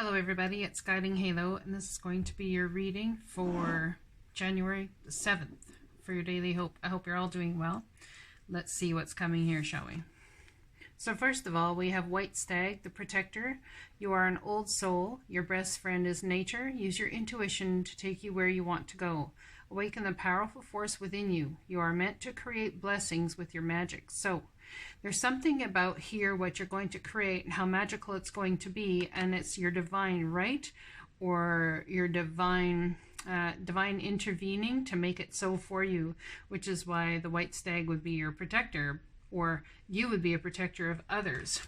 Hello everybody, it's Guiding Halo, and this is going to be your reading for January the 7th for your daily hope. I hope you're all doing well. Let's see what's coming here, shall we? So first of all, we have White Stag, the protector. You are an old soul. Your best friend is nature. Use your intuition to take you where you want to go. Awaken the powerful force within you. You are meant to create blessings with your magic. So there's something about here what you're going to create and how magical it's going to be, and it's your divine right or your divine intervening to make it so for you, which is why the White Stag would be your protector, or you would be a protector of others.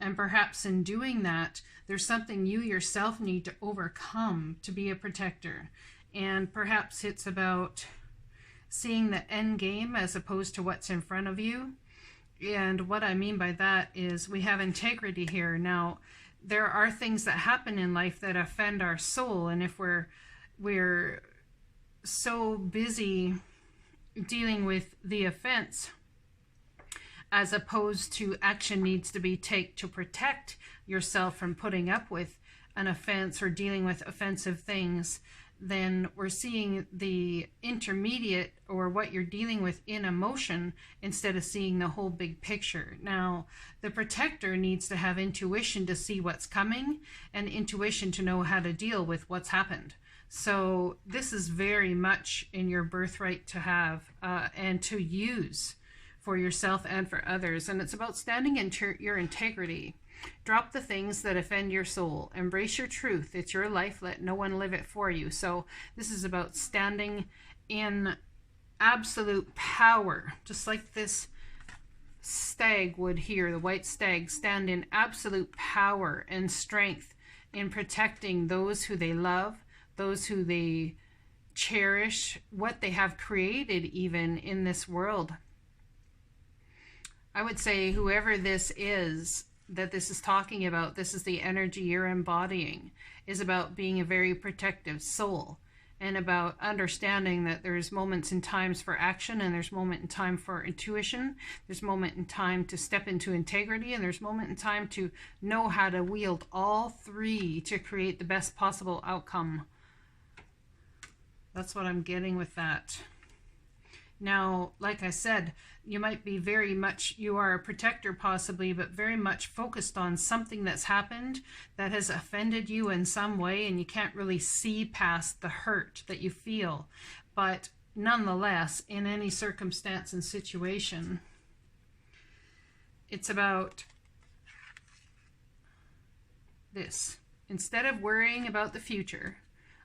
And perhaps in doing that, there's something you yourself need to overcome to be a protector. And perhaps it's about seeing the end game as opposed to what's in front of you. And what I mean by that is we have integrity here. Now, there are things that happen in life that offend our soul, and if we're so busy dealing with the offense as opposed to action needs to be taken to protect yourself from putting up with an offense or dealing with offensive things, then we're seeing the intermediate or what you're dealing with in emotion instead of seeing the whole big picture. Now, the protector needs to have intuition to see what's coming and intuition to know how to deal with what's happened. So this is very much in your birthright to have and to use for yourself and for others. And it's about standing in your integrity. Drop the things that offend your soul. Embrace your truth. It's your life. Let no one live it for you. So this is about standing in absolute power, just like this stag would here, the white stag, stand in absolute power and strength in protecting those who they love, those who they cherish, what they have created even in this world. I would say whoever this is that this is talking about, this is the energy you're embodying, is about being a very protective soul and about understanding that there's moments and times for action, and there's moment in time for intuition, there's moment in time to step into integrity, and there's moment in time to know how to wield all three to create the best possible outcome. That's what I'm getting with that. Now, like I said, you might be very much, you are a protector possibly, but very much focused on something that's happened that has offended you in some way, and you can't really see past the hurt that you feel. But nonetheless, in any circumstance and situation, it's about this. Instead of worrying about the future,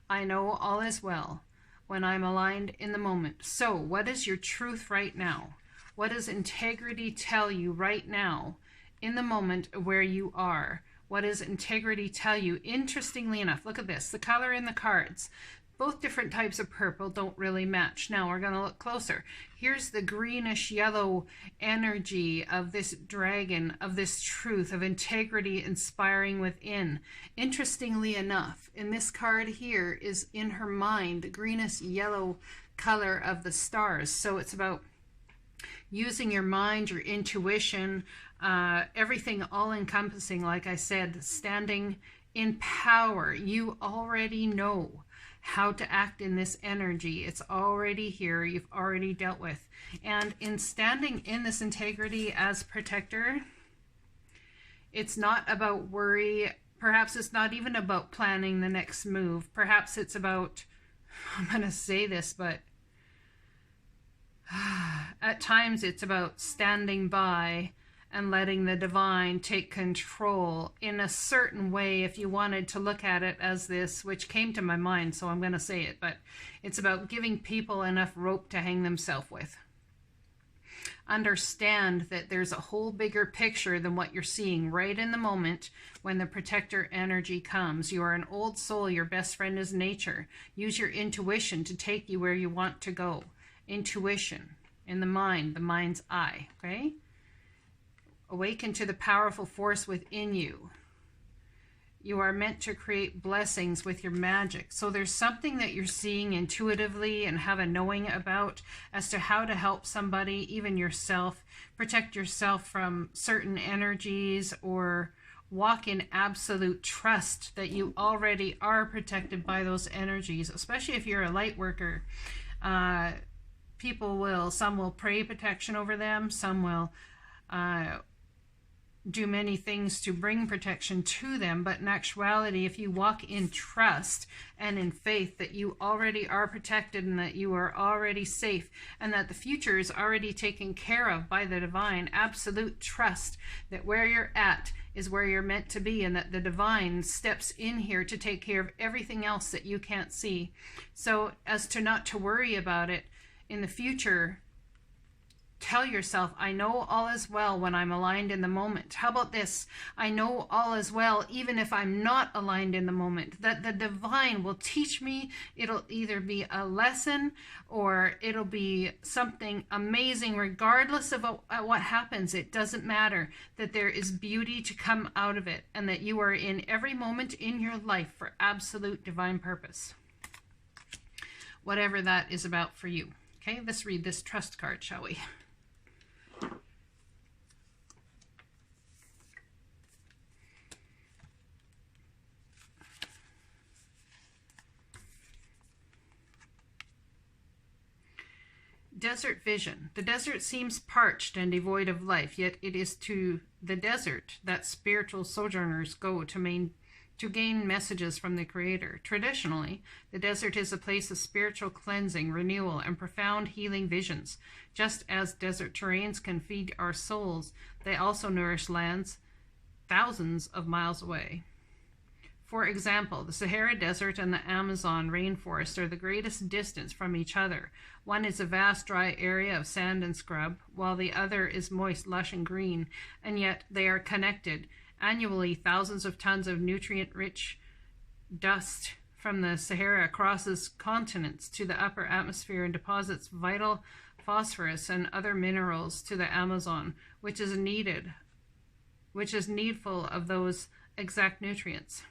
I know all is well when I'm aligned in the moment. So what is your truth right now? What does integrity tell you right now in the moment where you are? What does integrity tell you? Interestingly enough, look at this, the color in the cards. Both different types of purple don't really match. Now we're going to look closer. Here's the greenish yellow energy of this dragon, of this truth, of integrity inspiring within. Interestingly enough, in this card here is in her mind, the greenish yellow color of the stars. So it's about using your mind, your intuition, everything all encompassing, like I said, standing in power. You already know how to act in this energy. It's already here. You've already dealt with. And in standing in this integrity as protector, it's not about worry. Perhaps it's not even about planning the next move. Perhaps it's about, I'm going to say this, but at times it's about standing by and letting the divine take control in a certain way, if you wanted to look at it as this, which came to my mind, so I'm going to say it, but it's about giving people enough rope to hang themselves with. Understand that there's a whole bigger picture than what you're seeing right in the moment when the protector energy comes. You are an old soul. Your best friend is nature. Use your intuition to take you where you want to go. Intuition in the mind, the mind's eye, okay? Awaken to the powerful force within you. You are meant to create blessings with your magic. So there's something that you're seeing intuitively and have a knowing about as to how to help somebody, even yourself, protect yourself from certain energies or walk in absolute trust that you already are protected by those energies, especially if you're a light worker. Some will pray protection over them, some will do many things to bring protection to them, but in actuality, if you walk in trust and in faith that you already are protected and that you are already safe and that the future is already taken care of by the divine, absolute trust that where you're at is where you're meant to be and that the divine steps in here to take care of everything else that you can't see. So as to not to worry about it in the future, tell yourself, I know all is well when I'm aligned in the moment. How about this? I know all is well even if I'm not aligned in the moment. That the divine will teach me. It'll either be a lesson or it'll be something amazing. Regardless of what happens, it doesn't matter. That there is beauty to come out of it and that you are in every moment in your life for absolute divine purpose. Whatever that is about for you. Okay, let's read this trust card, shall we? Desert vision. The desert seems parched and devoid of life, yet it is to the desert that spiritual sojourners go to gain messages from the Creator. Traditionally, the desert is a place of spiritual cleansing, renewal, and profound healing visions. Just as desert terrains can feed our souls, they also nourish lands thousands of miles away. For example, the Sahara Desert and the Amazon rainforest are the greatest distance from each other. One is a vast dry area of sand and scrub, while the other is moist, lush, and green, and yet they are connected. Annually, thousands of tons of nutrient-rich dust from the Sahara crosses continents to the upper atmosphere and deposits vital phosphorus and other minerals to the Amazon, which is needful of those exact nutrients.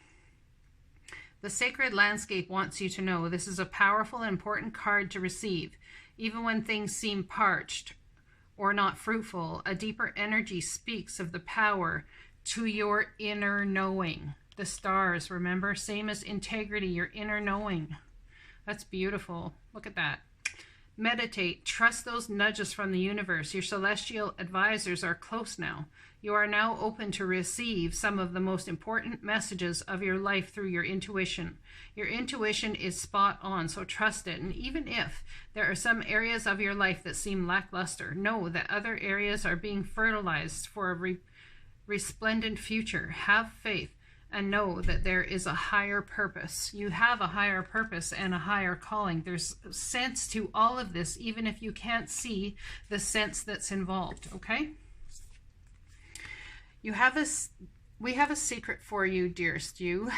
The sacred landscape wants you to know this is a powerful and important card to receive. Even when things seem parched or not fruitful, a deeper energy speaks of the power to your inner knowing. The stars, remember, same as integrity, your inner knowing. That's beautiful. Look at that. Meditate. Trust those nudges from the universe. Your celestial advisors are close now. You are now open to receive some of the most important messages of your life through your intuition. Your intuition is spot on, so trust it. And even if there are some areas of your life that seem lackluster, know that other areas are being fertilized for a resplendent future. Have faith and know that there is a higher purpose. You have a higher purpose and a higher calling. There's sense to all of this, even if you can't see the sense that's involved, okay? We have a secret for you, dearest you.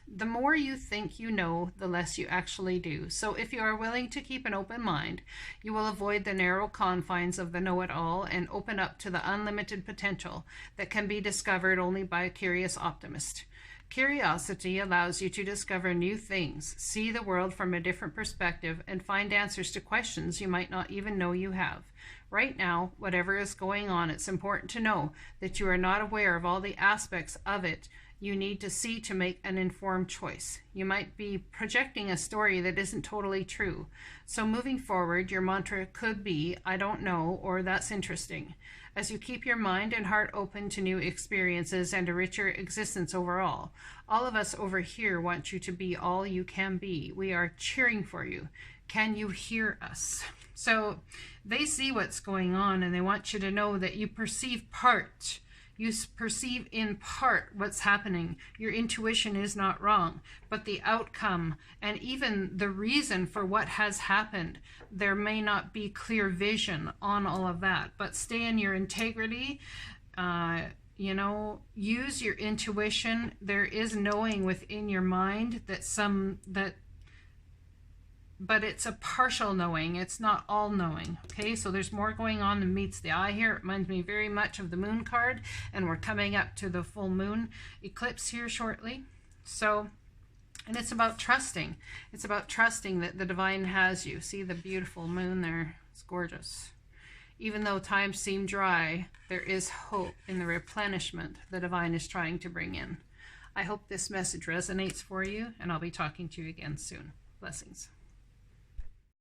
The more you think you know, the less you actually do. So if you are willing to keep an open mind, you will avoid the narrow confines of the know-it-all and open up to the unlimited potential that can be discovered only by a curious optimist. Curiosity allows you to discover new things, see the world from a different perspective, and find answers to questions you might not even know you have. Right now, whatever is going on, it's important to know that you are not aware of all the aspects of it you need to see to make an informed choice. You might be projecting a story that isn't totally true. So moving forward, your mantra could be, I don't know, or that's interesting. As you keep your mind and heart open to new experiences and a richer existence overall, all of us over here want you to be all you can be. We are cheering for you. Can you hear us? So they see what's going on and they want you to know that you perceive part. You perceive in part what's happening. Your intuition is not wrong, but the outcome and even the reason for what has happened, there may not be clear vision on all of that, but stay in your integrity. Use your intuition. There is knowing within your mind but it's a partial knowing. It's not all knowing. Okay, so there's more going on than meets the eye here. It reminds me very much of the moon card, and we're coming up to the full moon eclipse here shortly. And it's about trusting. It's about trusting that the divine has you. See the beautiful moon there? It's gorgeous. Even though times seem dry, there is hope in the replenishment the divine is trying to bring in. I hope this message resonates for you, and I'll be talking to you again soon. Blessings.